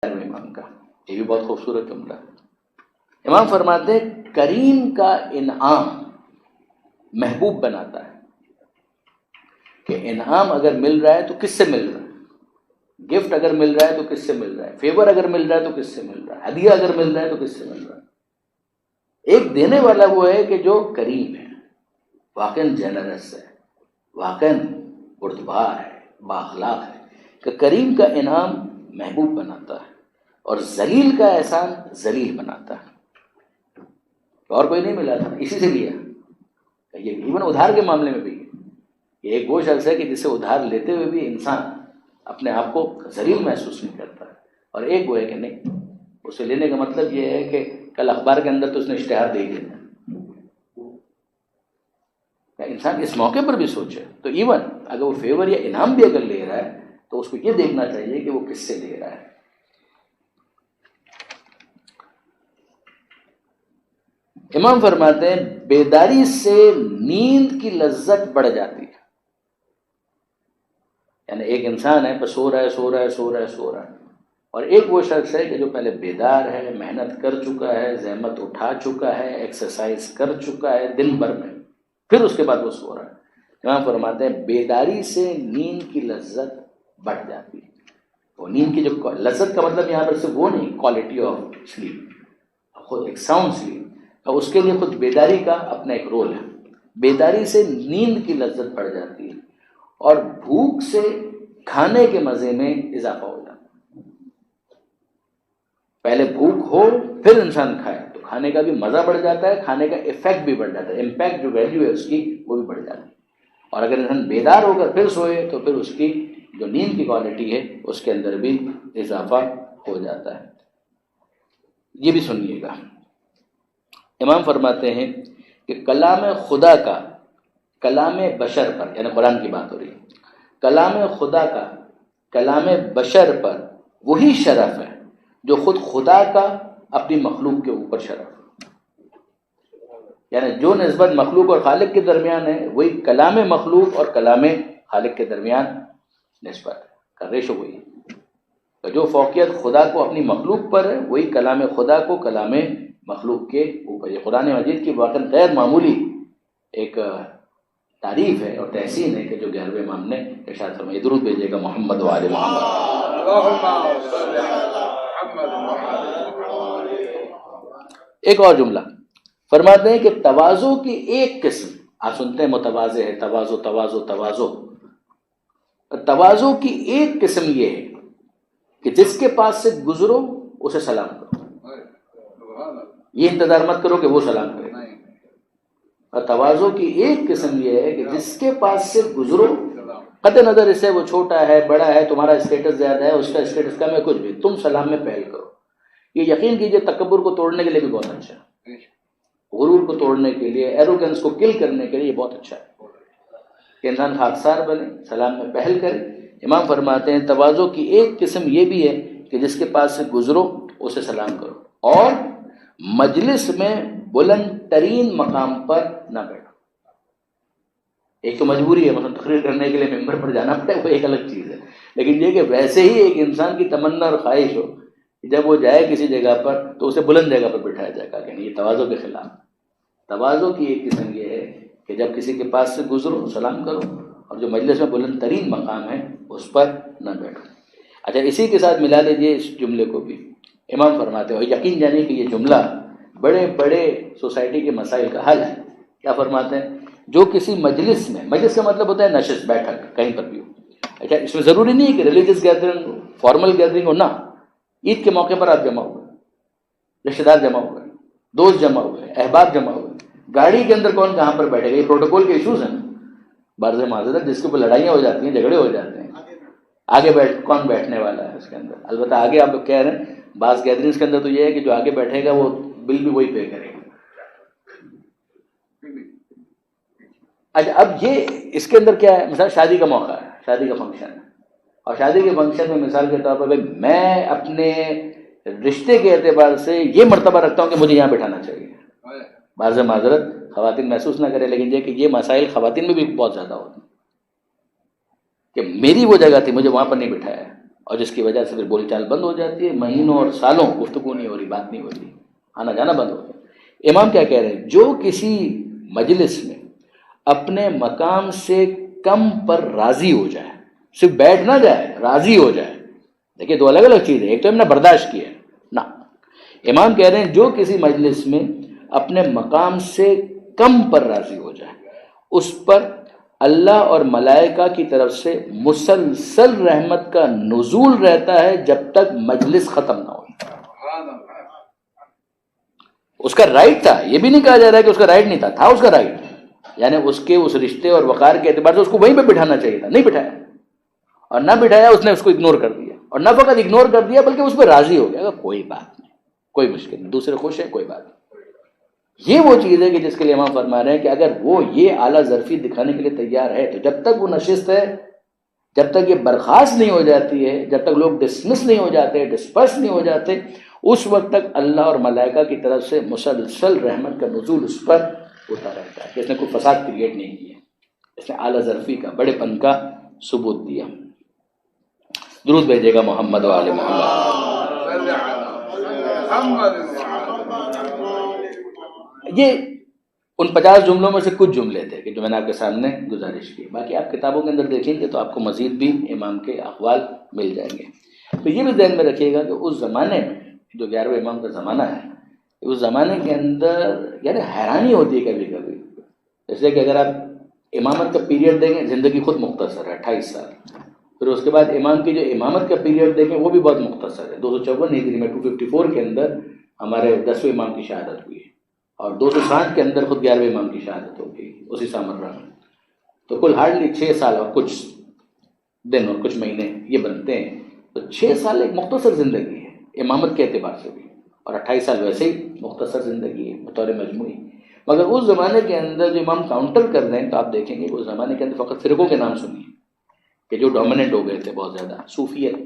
امام کا، یہ بھی بہت خوبصورت جملہ ہے۔ امام فرماتے ہیں کریم کا انعام محبوب بناتا ہے، کہ انعام اگر مل رہا ہے تو کس سے مل رہا ہے، گفٹ اگر مل رہا ہے تو کس سے مل رہا ہے، فیور اگر مل رہا ہے تو کس سے مل رہا ہے، ہدیہ اگر مل رہا ہے تو کس سے مل رہا ہے۔ ایک دینے والا وہ ہے کہ جو کریم ہے، واقعاً جنرس ہے، واقعاً بردبار ہے، بااخلاق ہے، کہ کریم کا انعام محبوب بناتا ہے اور ذلیل کا احسان ذلیل بناتا ہے۔ اور کوئی نہیں ملا تھا، اسی سے لیا۔ یہ ایون ادھار کے معاملے میں بھی یہ ایک وہ شخص ہے کہ جسے ادھار لیتے ہوئے بھی انسان اپنے آپ کو ذلیل محسوس نہیں کرتا ہے، اور ایک وہ ہے کہ نہیں، اسے لینے کا مطلب یہ ہے کہ کل اخبار کے اندر تو اس نے اشتہار دے ہی دینا۔ انسان اس موقع پر بھی سوچے، تو ایون اگر وہ فیور یا انعام بھی اگر لے رہا ہے تو اس کو یہ دیکھنا چاہیے کہ وہ کس سے لے رہا ہے۔ امام فرماتے ہیں بیداری سے نیند کی لذت بڑھ جاتی ہے، یعنی ایک انسان ہے بس سو رہا ہے، اور ایک وہ شخص ہے کہ جو پہلے بیدار ہے، محنت کر چکا ہے، زحمت اٹھا چکا ہے، ایکسرسائز کر چکا ہے دن بھر میں، پھر اس کے بعد وہ سو رہا ہے۔ امام فرماتے ہیں بیداری سے نیند کی لذت بڑھ جاتی ہے۔ وہ نیند کی جو لذت کا مطلب یہاں پر صرف وہ نہیں کوالٹی آف سلیپ، خود ایک ساؤنڈ سلیپ، اور اس کے لیے خود بیداری کا اپنا ایک رول ہے۔ بیداری سے نیند کی لذت بڑھ جاتی ہے اور بھوک سے کھانے کے مزے میں اضافہ ہو جاتا ہے۔ پہلے بھوک ہو پھر انسان کھائے تو کھانے کا بھی مزہ بڑھ جاتا ہے، کھانے کا ایفیکٹ بھی بڑھ جاتا ہے، امپیکٹ جو ویلیو ہے اس کی وہ بھی بڑھ جاتی ہے۔ اور اگر انسان بیدار ہو کر پھر سوئے تو پھر اس کی جو نیند کی کوالٹی ہے اس کے اندر بھی اضافہ ہو جاتا ہے۔ یہ بھی سنیے گا، امام فرماتے ہیں کہ کلام خدا کا کلام بشر پر، یعنی قرآن کی بات ہو رہی ہے، کلام خدا کا کلام بشر پر وہی شرف ہے جو خود خدا کا اپنی مخلوق کے اوپر شرف ہے۔ یعنی جو نسبت مخلوق اور خالق کے درمیان ہے وہی کلام مخلوق اور کلام خالق کے درمیان نسبت کا ریشو وہی ہے۔ تو جو فوقیت خدا کو اپنی مخلوق پر ہے وہی کلام خدا کو کلام مخلوق کے اوپر۔ یہ قرآن مجید کی واقعاً غیر معمولی ایک تعریف ہے اور تحسین ہے کہ جو 11ویں امام نے ارشاد فرمایا۔ درود بھیجیے گا محمد و آل محمد۔ ایک اور جملہ فرماتے ہیں کہ تواضع کی ایک قسم، آپ سنتے ہیں متواضع ہے، تواضع تواضع تواضع، تواضع کی ایک قسم یہ ہے کہ جس کے پاس سے گزرو اسے سلام کرو، یہ انتظار مت کرو کہ وہ سلام کرے۔ اور تواضع کی ایک قسم یہ ہے کہ جس کے پاس سے گزرو، قطع نظر اس سے وہ چھوٹا ہے بڑا ہے، تمہارا اسٹیٹس زیادہ ہے اس کا اسٹیٹس کم ہے، کچھ بھی، تم سلام میں پہل کرو۔ یہ یقین کیجئے تکبر کو توڑنے کے لیے بھی بہت اچھا ہے، غرور کو توڑنے کے لیے، ایروگنس کو کل کرنے کے لیے یہ بہت اچھا ہے کہ انسان خاکسار بنے، سلام میں پہل کرے۔ امام فرماتے ہیں تواضع کی ایک قسم یہ بھی ہے کہ جس کے پاس سے گزرو اسے سلام کرو، اور مجلس میں بلند ترین مقام پر نہ بیٹھو۔ ایک تو مجبوری ہے، مثلا تقریر کرنے کے لیے ممبر پر جانا پڑے، وہ ایک الگ چیز ہے، لیکن یہ کہ ویسے ہی ایک انسان کی تمنا اور خواہش ہو جب وہ جائے کسی جگہ پر تو اسے بلند جگہ پر بٹھایا جائے گا، کہ نہیں، یہ تواضع کے خلاف۔ تواضع کی ایک قسم یہ ہے کہ جب کسی کے پاس سے گزرو سلام کرو، اور جو مجلس میں بلند ترین مقام ہے اس پر نہ بیٹھو۔ اچھا، اسی کے ساتھ ملا لیجیے اس جملے کو بھی، امام فرماتے ہو یقین جانیے کہ یہ جملہ بڑے بڑے سوسائٹی کے مسائل کا حل ہے۔ کیا فرماتے ہیں؟ جو کسی مجلس میں، مجلس کا مطلب ہوتا ہے نشست، بیٹھک، کہیں پر بھی ہو۔ اچھا، اس میں ضروری نہیں ہے کہ ریلیجس گیدرنگ، فارمل گیدرنگ ہو، نہ، عید کے موقع پر آپ جمع ہوئے، رشتہ دار جمع ہوئے، دوست جمع ہوئے، احباب جمع ہوئے، گاڑی کے اندر کون کہاں پر بیٹھے گا، یہ پروٹوکول کے ایشوز ہیں۔ بعض معذرت جس کے اوپر لڑائیاں ہو جاتی ہیں، جھگڑے ہو جاتے ہیں، آگے کون بیٹھنے والا ہے اس کے اندر۔ البتہ آگے آپ لوگ کہہ رہے ہیں بعض گیدرنگز کے اندر تو یہ ہے کہ جو آگے بیٹھے گا وہ بل بھی وہی پے کرے گا۔ اچھا، اب یہ اس کے اندر کیا ہے، مثلا شادی کا موقع ہے، شادی کا فنکشن ہے، اور شادی کے فنکشن میں مثال کے طور پر بھائی میں اپنے رشتے کے اعتبار سے یہ مرتبہ رکھتا ہوں کہ مجھے یہاں بٹھانا چاہیے۔ بعض معذرت خواتین محسوس نہ کرے، لیکن یہ کہ یہ مسائل خواتین میں بھی بہت زیادہ ہوتے ہیں کہ میری وہ جگہ تھی، مجھے وہاں پر نہیں بٹھایا ہے، اور جس کی وجہ سے پھر بولی چال بند ہو جاتی ہے، مہینوں اور سالوں گفتگو نہیں ہو رہی، بات نہیں ہو رہی، آنا جانا بند ہو گیا۔ امام کیا کہہ رہے ہیں؟ جو کسی مجلس میں اپنے مقام سے کم پر راضی ہو جائے، صرف بیٹھ نہ جائے، راضی ہو جائے، دیکھیے دو الگ الگ چیزیں، ایک تو ہم نے برداشت کیا نہ، امام کہہ رہے ہیں جو کسی مجلس میں اپنے مقام سے کم پر راضی ہو جائے، اس پر اللہ اور ملائکہ کی طرف سے مسلسل رحمت کا نزول رہتا ہے جب تک مجلس ختم نہ ہو۔ اس کا رائٹ تھا، یہ بھی نہیں کہا جا رہا ہے کہ اس کا رائٹ نہیں تھا، تھا اس کا رائٹ، یعنی اس کے اس رشتے اور وقار کے اعتبار سے اس کو وہیں پہ بٹھانا چاہیے تھا، نہیں بٹھایا، اور نہ بٹھایا اس نے اس کو اگنور کر دیا، اور نہ فقط اگنور کر دیا بلکہ اس پہ راضی ہو گیا، کوئی بات نہیں، کوئی مشکل نہیں، دوسرے خوش ہیں، کوئی بات نہیں۔ یہ وہ چیز ہے کہ جس کے لیے امام فرما رہے ہیں کہ اگر وہ یہ اعلیٰ ظرفی دکھانے کے لیے تیار ہے تو جب تک وہ نشست ہے، جب تک یہ برخاست نہیں ہو جاتی ہے، جب تک لوگ ڈسمس نہیں ہو جاتے، ڈسپرس نہیں ہو جاتے، اس وقت تک اللہ اور ملائکہ کی طرف سے مسلسل رحمت کا نزول اس پر ہوتا رہتا ہے کہ اس نے کوئی فساد کریٹ نہیں کیا، اس نے اعلیٰ ظرفی کا، بڑے پن کا ثبوت دیا۔ درود بھیجے گا محمد و آل محمد۔ یہ ان 50 جملوں میں سے کچھ جملے تھے کہ جو میں نے آپ کے سامنے گزارش کی، باقی آپ کتابوں کے اندر دیکھیں گے تو آپ کو مزید بھی امام کے اقوال مل جائیں گے۔ تو یہ بھی ذہن میں رکھیے گا کہ اس زمانے میں جو 11ویں امام کا زمانہ ہے، اس زمانے کے اندر یعنی حیرانی ہوتی ہے کبھی کبھی، جیسے کہ اگر آپ امامت کا پیریڈ دیکھیں، زندگی خود مختصر ہے 28 سال، پھر اس کے بعد امام کی جو امامت کا پیریڈ دیکھیں وہ بھی بہت مختصر ہے، 254 ہجری میں 254 کے اندر ہمارے 10ویں امام کی شہادت ہوئی ہے، اور 260 کے اندر خود 11ویں امام کی شہادت ہو گئی اسی سامرہ میں، تو کل ہارڈلی 6 سال اور کچھ دن اور کچھ مہینے یہ بنتے ہیں، تو 6 سال ایک مختصر زندگی ہے امامت کے اعتبار سے بھی، اور 28 سال ویسے ہی مختصر زندگی ہے بطور مجموعی۔ مگر اس زمانے کے اندر جو امام کاؤنٹر کر رہے ہیں تو آپ دیکھیں گے اس زمانے کے اندر فقط فرقوں کے نام سنیے کہ جو ڈومیننٹ ہو گئے تھے بہت زیادہ، صوفیت،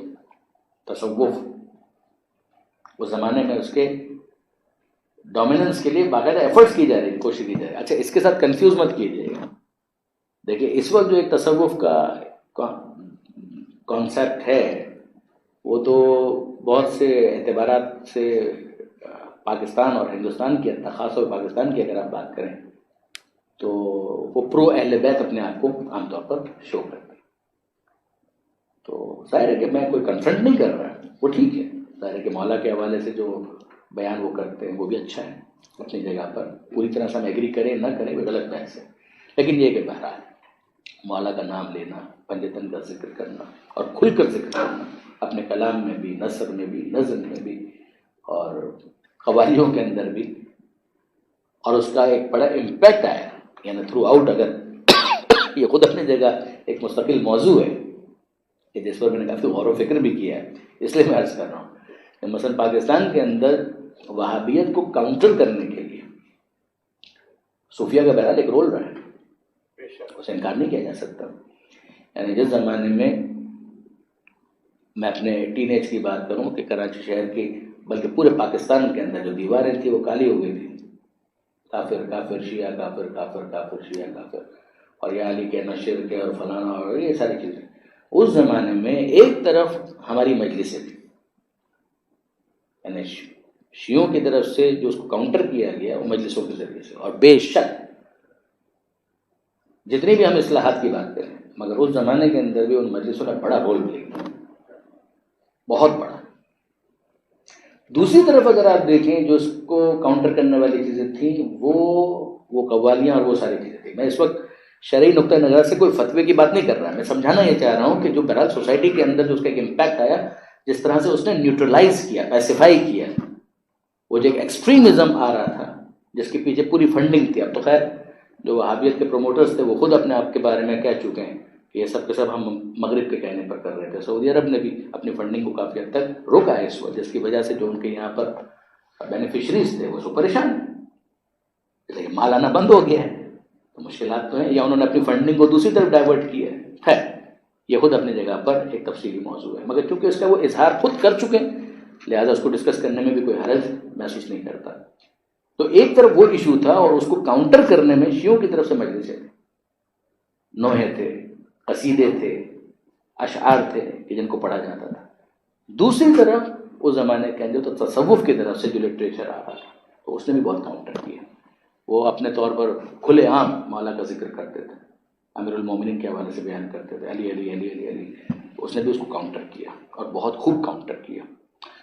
تصوف، اس زمانے میں اس کے ڈومیننس کے لیے باقاعدہ ایفرٹس کی جا رہی ہے، کوشش کی جا رہی ہے۔ اچھا اس کے ساتھ کنفیوز مت کیجیے گا، دیکھیے اس وقت جو ایک تصوف کا کانسیپٹ ہے وہ تو بہت سے اعتبارات سے پاکستان اور ہندوستان کے اندر، خاص طور پاکستان کی اگر آپ بات کریں تو وہ پرو اہل بیت اپنے آپ کو عام طور پر شو کرتے ہیں، تو ظاہر ہے کہ میں کوئی کنفرنٹ نہیں کر رہا، وہ ٹھیک ہے، ظاہر ہے کہ مولا کے حوالے سے جو بیان وہ کرتے ہیں وہ بھی اچھا ہے اپنی جگہ پر، پوری طرح سے ہم ایگری کریں نہ کریں وہ غلط بحث ہے، لیکن یہ کہ بہرحال مولا کا نام لینا، پنجتن کا ذکر کرنا اور کھل کر ذکر کرنا اپنے کلام میں بھی، نثر میں بھی، نظم میں بھی اور قوالیوں کے اندر بھی، اور اس کا ایک بڑا امپیکٹ آیا یعنی تھرو آؤٹ، اگر یہ خود اپنی جگہ ایک مستقل موضوع ہے کہ جس پر میں نے کافی غور و فکر بھی کیا ہے، اس لیے میں عرض کر رہا ہوں کہ مثلا پاکستان کے اندر وہابیت کو کاؤنٹر کرنے کے لیے صوفیہ کا بہرحال ایک رول رہا ہے، اسے انکار نہیں کیا جا سکتا۔ یعنی جس زمانے میں اپنے ٹین ایج کی بات کروں کہ کراچی شہر کی بلکہ پورے پاکستان کے اندر جو دیواریں تھیں وہ کالی ہو گئی تھی، کافر کافر شیعہ کافر، کافر کافر شیعہ کافر، اور یہ علی کے نشر کے اور فلانا اور یہ ساری چیزیں، اس زمانے میں ایک طرف ہماری مجلسیں تھیں، یعنی شیعوں کی طرف سے جو اس کو کاؤنٹر کیا گیا وہ مجلسوں کے ذریعے سے، اور بے شک جتنی بھی ہم اصلاحات کی بات کریں مگر اس زمانے کے اندر بھی ان مجلسوں نے بڑا رول پلے کیا، بہت بڑا۔ دوسری طرف اگر آپ دیکھیں جو اس کو کاؤنٹر کرنے والی چیزیں تھیں وہ قوالیاں اور وہ ساری چیزیں تھیں۔ میں اس وقت شرعی نقطۂ نظر سے کوئی فتوے کی بات نہیں کر رہا، میں سمجھانا یہ چاہ رہا ہوں کہ جو بہرحال سوسائٹی کے اندر جو اس کا ایک امپیکٹ آیا، جس طرح سے اس نے نیوٹرلائز کیا، پیسیفائی کیا، وہ جو ایک ایکسٹریمزم آ رہا تھا جس کے پیچھے پوری فنڈنگ تھی۔ اب تو خیر جو وہابیت کے پروموٹرز تھے وہ خود اپنے آپ کے بارے میں کہہ چکے ہیں کہ یہ سب کے سب ہم مغرب کے کہنے پر کر رہے تھے، سعودی عرب نے بھی اپنی فنڈنگ کو کافی حد تک روکا ہے اس وقت، جس کی وجہ سے جو ان کے یہاں پر بینیفیشریز تھے وہ سو پریشان ہیں، لیکن مال آنا بند ہو گیا ہے تو مشکلات تو ہیں، یا انہوں نے اپنی فنڈنگ کو دوسری طرف ڈائیورٹ کیا ہے۔ خیر یہ خود اپنی جگہ پر ایک تفصیلی موضوع ہے، مگر چونکہ اس کا وہ اظہار خود کر چکے ہیں لہذا اس کو ڈسکس کرنے میں بھی کوئی حرج محسوس نہیں کرتا۔ تو ایک طرف وہ ایشو تھا اور اس کو کاؤنٹر کرنے میں شیعوں کی طرف سے مجلسیں تھے، نوحے تھے، قصیدے تھے، اشعار تھے کہ جن کو پڑھا جاتا تھا، دوسری طرف اس زمانے کے اندر تو تصوف کی طرف سے جو لٹریچر آ رہا تھا تو اس نے بھی بہت کاؤنٹر کیا. وہ اپنے طور پر کھلے عام مولا کا ذکر کرتے تھے, امیر المومنین کے حوالے سے بیان کرتے تھے, علی علی علی علی علی. اس نے بھی اس کو کاؤنٹر کیا اور بہت خوب کاؤنٹر کیا.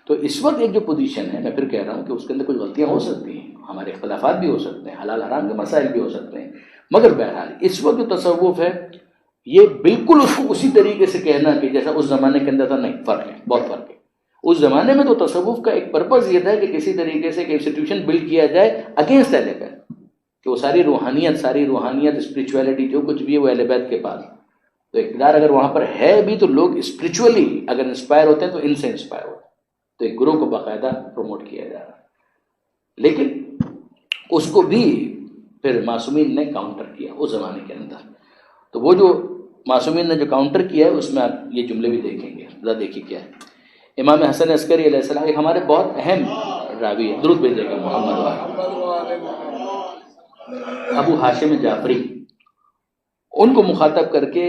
تو اس وقت ایک جو پوزیشن ہے, میں پھر کہہ رہا ہوں کہ اس کے اندر کچھ غلطیاں ہو سکتی ہیں, ہمارے اختلافات بھی ہو سکتے ہیں, حلال حرام کے مسائل بھی ہو سکتے ہیں, مگر بہرحال اس وقت جو تصوف ہے یہ بالکل اس کو اسی طریقے سے کہنا کہ جیسا اس زمانے کے اندر تھا, نہیں, فرق ہے, بہت فرق ہے. اس زمانے میں تو تصوف کا ایک پرپز یہ تھا کہ کسی طریقے سے ایک انسٹیٹیوشن بلڈ کیا جائے اگینسٹ اہل بیت, کہ وہ ساری روحانیت اسپرچویلٹی جو کچھ بھی ہے وہ اہل بیت کے پاس. تو اقتدار اگر وہاں پر ہے بھی تو لوگ اسپرچولی اگر انسپائر ہوتے ہیں تو ان سے انسپائر ہوتے ہیں. تو ایک گروہ کو باقاعدہ پروموٹ کیا جا رہا, لیکن اس کو بھی پھر معصومین نے کاؤنٹر کیا اس زمانے کے اندر. تو وہ جو معصومین نے جو کاؤنٹر کیا ہے اس میں آپ یہ جملے بھی دیکھیں گے, ذرا دیکھیے کیا ہے. امام حسن عسکری علیہ السلام ایک ہمارے بہت اہم راوی ہے, درود بھیجے گا محمد والے, ابو ہاشم جعفری, ان کو مخاطب کر کے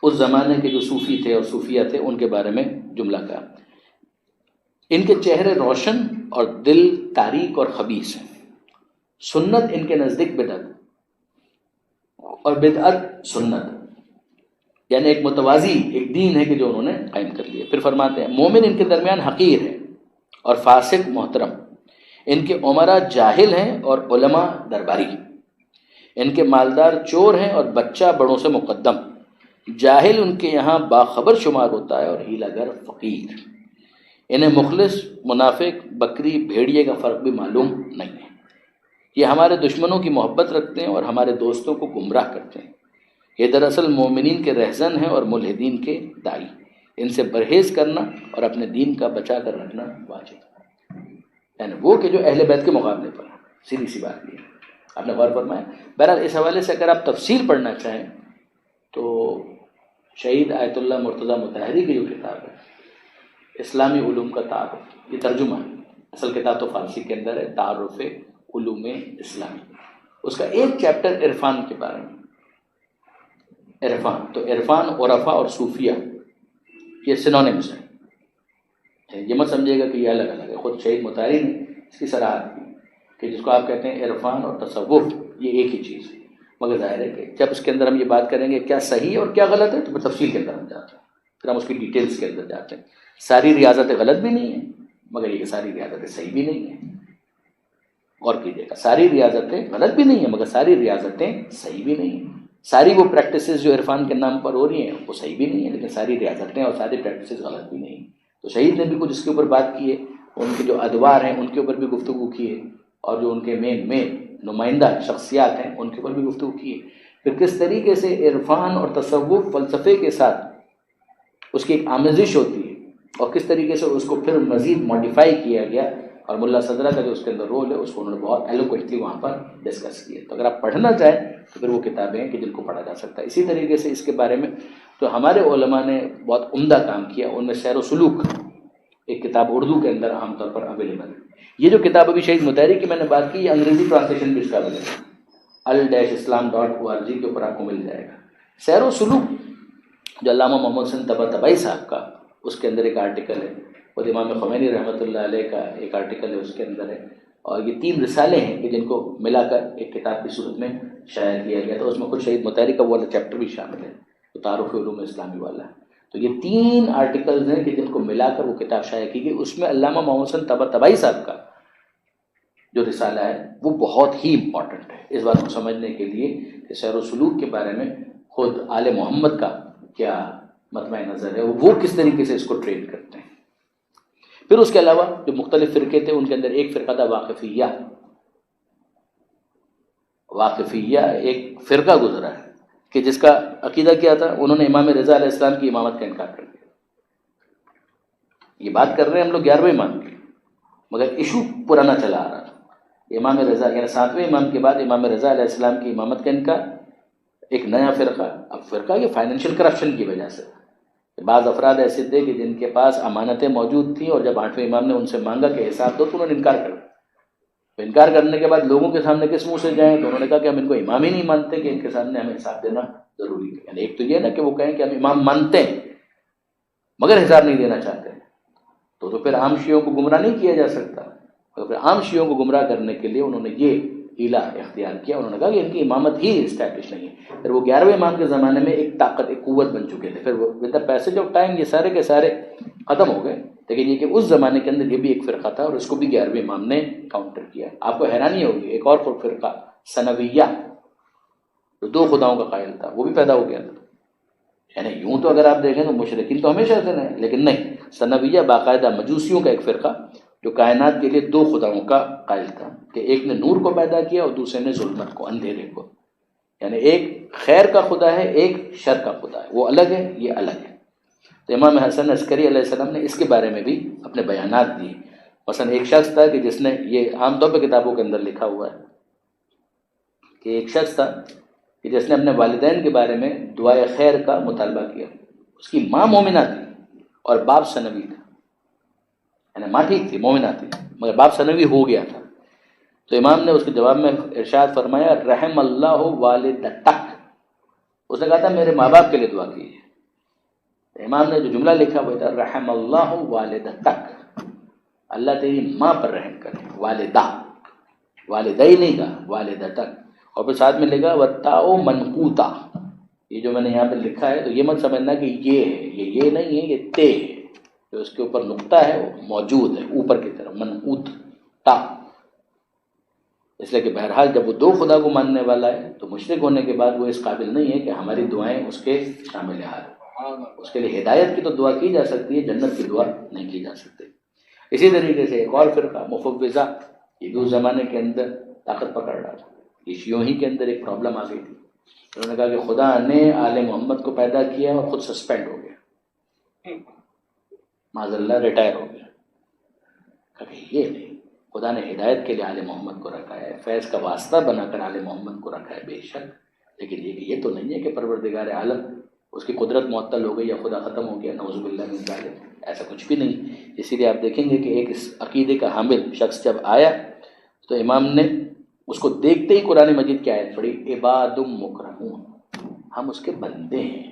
اس زمانے کے جو صوفی تھے اور صوفیہ تھے ان کے بارے میں جملہ کہا. ان کے چہرے روشن اور دل تاریک اور خبیث ہیں. سنت ان کے نزدیک بدعت اور بدعت سنت, یعنی ایک متوازی ایک دین ہے کہ جو انہوں نے قائم کر لیا. پھر فرماتے ہیں مومن ان کے درمیان حقیر ہے اور فاسق محترم. ان کے عمرا جاہل ہیں اور علماء درباری. ان کے مالدار چور ہیں اور بچہ بڑوں سے مقدم. جاہل ان کے یہاں باخبر شمار ہوتا ہے اور ہیلا گر فقیر. انہیں مخلص منافق بکری بھیڑیے کا فرق بھی معلوم نہیں ہے. یہ ہمارے دشمنوں کی محبت رکھتے ہیں اور ہمارے دوستوں کو گمراہ کرتے ہیں. یہ دراصل مومنین کے رہزن ہیں اور ملحدین کے دائی. ان سے پرہیز کرنا اور اپنے دین کا بچا کر رکھنا واجب ہے. یعنی وہ کہ جو اہل بیت کے مقابلے پر, سیدھی سی بات یہ آپ نے غور فرمایا. بہرحال اس حوالے سے اگر آپ تفصیل پڑھنا چاہیں تو شہید آیت اللہ مرتضیٰ مطہری کی جو کتاب ہے اسلامی علوم کا تعارف, یہ ترجمہ ہے, اصل کتاب تو فارسی کے اندر ہے, تعارف علوم اسلامی. اس کا ایک چیپٹر عرفان کے بارے میں. عرفان, تو عرفان عرفا اور صوفیہ یہ سنونیمس ہیں. یہ مت سمجھے گا کہ یہ الگ الگ ہے. خود شہید مطہری نے اس کی صراحت کی کہ جس کو آپ کہتے ہیں عرفان اور تصوف یہ ایک ہی چیز ہے. مگر ظاہر ہے کہ جب اس کے اندر ہم یہ بات کریں گے کیا صحیح ہے اور کیا غلط ہے تو پھر تفصیل کے اندر ہم جاتے ہیں, پھر ہم اس کی ڈیٹیلز کے اندر جاتے ہیں. ساری ریاضتیں غلط بھی نہیں ہیں مگر یہ ساری ریاضتیں صحیح بھی نہیں ہیں. غور کیجیے گا, ساری ریاضتیں غلط بھی نہیں ہیں مگر ساری ریاضتیں صحیح بھی نہیں ہیں. ساری وہ پریکٹسز جو عرفان کے نام پر ہو رہی ہیں وہ صحیح بھی نہیں ہیں, لیکن ساری ریاضتیں اور ساری پریکٹسز غلط بھی نہیں ہیں. تو شہید نے بھی کچھ اس کے اوپر بات کی ہے, ان کے جو ادوار ہیں ان کے اوپر بھی گفتگو کی ہے, اور جو ان کے مین نمائندہ شخصیات ہیں ان کے اوپر بھی گفتگو کی ہے. پھر کس طریقے سے عرفان اور تصوف فلسفے کے ساتھ اس کی ایک آمیزش ہوتی ہے اور کس طریقے سے اس کو پھر مزید ماڈیفائی کیا گیا, اور ملا صدرہ کا جو اس کے اندر رول ہے اس کو انہوں نے بہت ایلوکوینٹلی وہاں پر ڈسکس کیا. تو اگر آپ پڑھنا چاہیں تو پھر وہ کتابیں ہیں کہ جن کو پڑھا جا سکتا ہے. اسی طریقے سے اس کے بارے میں تو ہمارے علماء نے بہت عمدہ کام کیا. ان میں سیر و سلوک ایک کتاب اردو کے اندر عام طور پر اویلیبل ہے. یہ جو کتاب ابھی شہید مطہری کی میں نے بات کی, یہ انگریزی ٹرانسلیشن بھی اس کا اویلیبل ہے, al-islam.org کے اوپر آپ کو مل جائے گا. سیر و سلوک جو علامہ محمد حسین طباطبائی صاحب کا, اس کے اندر ایک آرٹیکل ہے, اور امام خمینی رحمۃ اللہ علیہ کا ایک آرٹیکل ہے اس کے اندر ہے, اور یہ 3 رسالے ہیں کہ جن کو ملا کر ایک کتاب کی صورت میں شائع کیا گیا. تو اس میں خود شہید مطہری کا وہ والا چیپٹر بھی شامل ہے تو تعارف علوم اسلامی والا ہے. تو یہ 3 آرٹیکلز ہیں کہ جن کو ملا کر وہ کتاب شائع کی گئی. اس میں علامہ محمد حسین طباطبائی صاحب کا جو رسالہ ہے وہ بہت ہی امپورٹنٹ ہے اس بات کو سمجھنے کے لیے کہ سیر و سلوک کے بارے میں خود آل محمد کا کیا مطمع نظر ہے, وہ کس طریقے سے اس کو ٹرین کرتے ہیں. پھر اس کے علاوہ جو مختلف فرقے تھے ان کے اندر ایک فرقہ تھا واقفیہ. واقفیہ ایک فرقہ گزرا ہے کہ جس کا عقیدہ کیا تھا, انہوں نے امام رضا علیہ السلام کی امامت کا انکار کر دیا. یہ بات کر رہے ہیں ہم لوگ 11ویں امام کی, مگر ایشو پرانا چلا آ رہا تھا. امام رضا یعنی 7ویں امام کے بعد امام رضا علیہ السلام کی امامت کا انکار, ایک نیا فرقہ. اب فرقہ یہ فائنینشیل کرپشن کی وجہ سے, بعض افراد ایسے تھے کہ جن کے پاس امانتیں موجود تھیں, اور جب 8ویں امام نے ان سے مانگا کہ حساب دو تو انہوں نے انکار کر دیا. تو انکار کرنے کے بعد لوگوں کے سامنے کس منہ سے جائیں, تو انہوں نے کہا کہ ہم ان کو امام ہی نہیں مانتے کہ ان کے سامنے ہمیں حساب دینا ضروری ہے. یعنی ایک تو یہ نا کہ وہ کہیں کہ ہم امام مانتے ہیں, مگر حساب نہیں دینا چاہتے تو پھر عام شیعوں کو گمراہ نہیں کیا جا سکتا. تو پھر عام شیعوں کو گمراہ کرنے کے لیے انہوں نے یہ ہیلا اختیار کیا. انہوں نے کہا کہ ان کی امامت ہی اسٹیبلش نہیں ہے. پھر وہ 11ویں امام کے زمانے میں ایک طاقت، ایک قوت بن چکے تھے. پھر وہ with the passage of time یہ سارے کے سارے ختم ہو گئے. لیکن یہ کہ اس زمانے کے اندر یہ بھی ایک فرقہ تھا اور اس کو بھی 11ویں امام نے کاؤنٹر کیا. آپ کو حیرانی ہوگی ایک اور فرقہ ثنویہ جو 2 خداؤں کا قائل تھا وہ بھی پیدا ہو گیا تھا. یعنی یوں تو اگر آپ دیکھیں تو مشرکین تو ہمیشہ سے رہے، لیکن نہیں، ثنویہ باقاعدہ مجوسیوں کا ایک فرقہ جو کائنات کے لیے 2 خداؤں کا قائل تھا کہ ایک نے نور کو پیدا کیا اور دوسرے نے ظلمت کو، اندھیرے کو. یعنی ایک خیر کا خدا ہے، ایک شر کا خدا ہے. وہ الگ ہے، یہ الگ ہے. تو امام حسن عسکری علیہ السلام نے اس کے بارے میں بھی اپنے بیانات دیے. مثلا ایک شخص تھا کہ جس نے، یہ عام طور پہ کتابوں کے اندر لکھا ہوا ہے کہ ایک شخص تھا کہ جس نے اپنے والدین کے بارے میں دعائے خیر کا مطالبہ کیا. اس کی ماں مومنہ تھی اور باپ ثنوی تھا. یعنی ماں ٹھیک تھی، مومنہ تھی، مگر باپ ثنوی ہو گیا تھا. تو امام نے اس کے جواب میں ارشاد فرمایا رحم اللہ والدتک. اس نے کہا تھا میرے ماں باپ کے لیے دعا کیجیے. امام نے جو جملہ لکھا وہ تھا رحم اللہ والدتک، اللہ تیری ماں پر رحم کرے. والدہ، والدئی نہیں کہا، والدتک. اور پھر ساتھ میں لکھا وَتَّاءُ منقوطہ. یہ جو میں نے یہاں پہ لکھا ہے تو یہ مت سمجھنا کہ یہ ہے، یہ نہیں ہے، یہ تے ہے. جو اس کے اوپر نقطہ ہے وہ موجود ہے اوپر کی طرف، منقوط تا. اس لیے کہ بہرحال جب وہ 2 خدا کو ماننے والا ہے تو مشرک ہونے کے بعد وہ اس قابل نہیں ہے کہ ہماری دعائیں اس کے شامل حال. اس کے لیے ہدایت کی تو دعا کی جا سکتی ہے، جنت کی دعا نہیں کی جا سکتی. اسی طریقے سے ایک اور فرقہ مفوضہ، یہ بھی اس زمانے کے اندر طاقت پکڑ رہا تھا. یہ شیعوں ہی کے اندر ایک پرابلم آ گئی تھی. انہوں نے کہا کہ خدا نے آل محمد کو پیدا کیا اور خود سسپینڈ ہو گیا، معاذ اللہ ریٹائر ہو گیا. کہا کہ یہ نہیں، خدا نے ہدایت کے لیے آل محمد کو رکھا ہے، فیض کا واسطہ بنا کر آل محمد کو رکھا ہے بے شک، لیکن یہ تو نہیں ہے کہ پروردگار عالم اس کی قدرت معطل ہو گئی یا خدا ختم ہو گیا، نعوذ باللہ من ذالک. ایسا کچھ بھی نہیں. اسی لیے آپ دیکھیں گے کہ ایک اس عقیدے کا حامل شخص جب آیا تو امام نے اس کو دیکھتے ہی قرآن مجید کی آیت پڑھی عباد مکرمون، ہم اس کے بندے ہیں.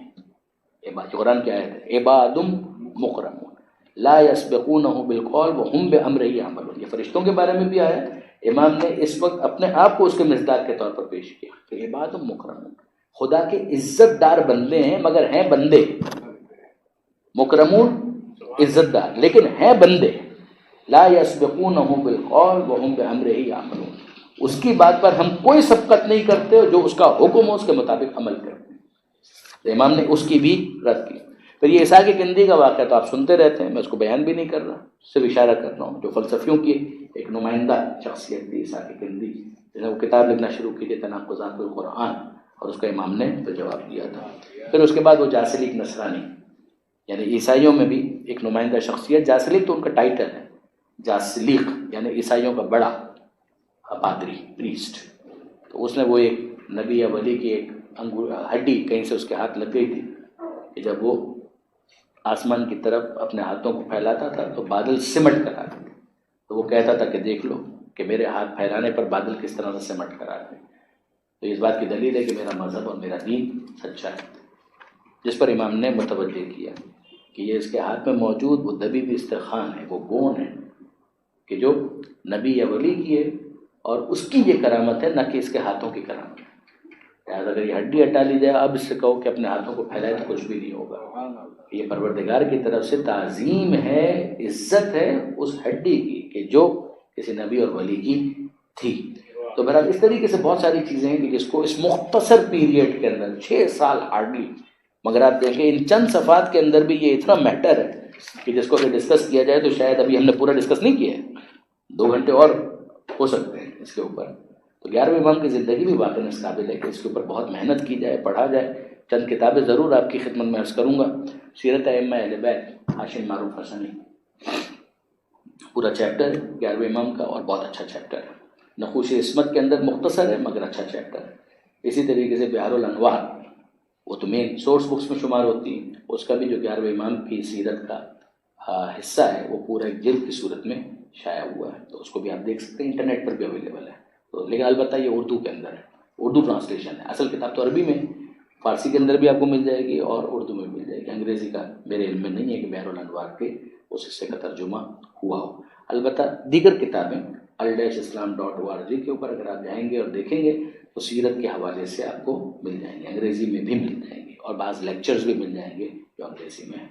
قرآن کی آیت ہے عباد مکرمون لا یسبقونہ بالقول وہم بامرہ یعملون. یہ فرشتوں کے بارے میں بھی آیا. امام نے اس وقت اپنے آپ کو اس کے مصداق کے طور پر پیش کیا کہ عباد مکرمون، خدا کے عزت دار بندے ہیں مگر ہیں بندے. مکرمون عزت دار لیکن ہیں بندے. لا یسبقونہ بالقول وہم بامرہ یعملون، اس کی بات پر ہم کوئی سبقت نہیں کرتے اور جو اس کا حکم ہو اس کے مطابق عمل کرتے ہیں. تو امام نے اس کی بھی رد کی. پھر یہ اسحاق کندی کا واقعہ تو آپ سنتے رہتے ہیں، میں اس کو بیان بھی نہیں کر رہا، صرف اشارہ کر رہا ہوں. جو فلسفیوں کی ایک نمائندہ شخصیت تھی اسحاق کندی، جس نے وہ کتاب لکھنا شروع کی تھی تناقضات القرآن، اور اس کا امام نے پھر جواب دیا تھا. پھر اس کے بعد وہ جاسلیق نصرانی، یعنی عیسائیوں میں بھی ایک نمائندہ شخصیت. جاسلیق تو ان کا ٹائٹل ہے، جاسلیق یعنی عیسائیوں کا بڑا پادری، پریسٹ. تو اس نے وہ ایک نبی یا ولی کی ایک ہڈی کہیں سے اس کے ہاتھ لگ گئی تھی کہ جب وہ آسمان کی طرف اپنے ہاتھوں کو پھیلاتا تھا تو بادل سمٹ کر آتے تھے. تو وہ کہتا تھا کہ دیکھ لو کہ میرے ہاتھ پھیلانے پر بادل کس طرح سے سمٹ کر آتے ہیں. تو اس بات کی دلیل ہے کہ میرا مذہب اور میرا دین سچا ہے. جس پر امام نے متوجہ کیا کہ یہ اس کے ہاتھ میں موجود وہ دبی بھی استرخوان ہے، وہ بون ہے کہ جو نبی یا ولی کی ہے، اور اس کی یہ کرامت ہے نہ کہ اس کے ہاتھوں کی کرامت ہے. لہٰذا اگر یہ ہڈی ہٹا لی جائے اب اس سے کہو کہ اپنے ہاتھوں کو پھیلائے تو کچھ بھی نہیں ہوگا. یہ پروردگار کی طرف سے تعظیم ہے، عزت ہے اس ہڈی کی کہ جو کسی نبی اور ولی کی تھی. تو بہرحال اس طریقے سے بہت ساری چیزیں ہیں کہ جس کو اس مختصر پیریڈ کے اندر 6 سال ہارڈلی، مگر آپ دیکھیں ان چند صفحات کے اندر بھی یہ اتنا میٹر ہے کہ جس کو اگر ڈسکس کیا جائے تو شاید ابھی ہم نے پورا ڈسکس نہیں کیا ہے، 2 گھنٹے اور ہو سکتے ہیں اس کے اوپر. تو 11ویں امام کی زندگی بھی واقعی اس قابل ہے کہ اس کے اوپر بہت محنت کی جائے، پڑھا جائے. چند کتابیں ضرور آپ کی خدمت میں عرض کروں گا. سیرت ائمہ اہل بیت ہاشم معروف حسنی، پورا چیپٹر 11ویں امام کا اور بہت اچھا چیپٹر ہے. نقوش عصمت کے اندر مختصر ہے مگر اچھا چیپٹر ہے. اسی طریقے سے بحار الانوار وہ تو مین سورس بکس میں شمار ہوتی ہیں، اس کا بھی جو 11ویں امام کی سیرت کا حصہ ہے وہ پورا ایک جلد کی صورت میں شائع ہوا ہے. تو اس کو بھی آپ دیکھ سکتے ہیں، انٹرنیٹ پر بھی اویلیبل ہے. تو لیکن البتہ یہ اردو کے اندر ہے، اردو ٹرانسلیشن ہے. اصل کتاب تو عربی میں فارسی کے اندر بھی آپ کو مل جائے گی اور اردو میں مل جائے گی. انگریزی کا میرے علم میں نہیں ہے کہ بحر الانوار کے اس حصے کا ترجمہ ہوا ہو. البتہ دیگر کتابیں al-islam.org کے اوپر اگر آپ جائیں گے اور دیکھیں گے تو سیرت کے حوالے سے آپ کو مل جائیں گے, انگریزی میں بھی مل جائیں گے, اور بعض لیکچرز بھی مل جائیں گے جو انگریزی میں ہیں.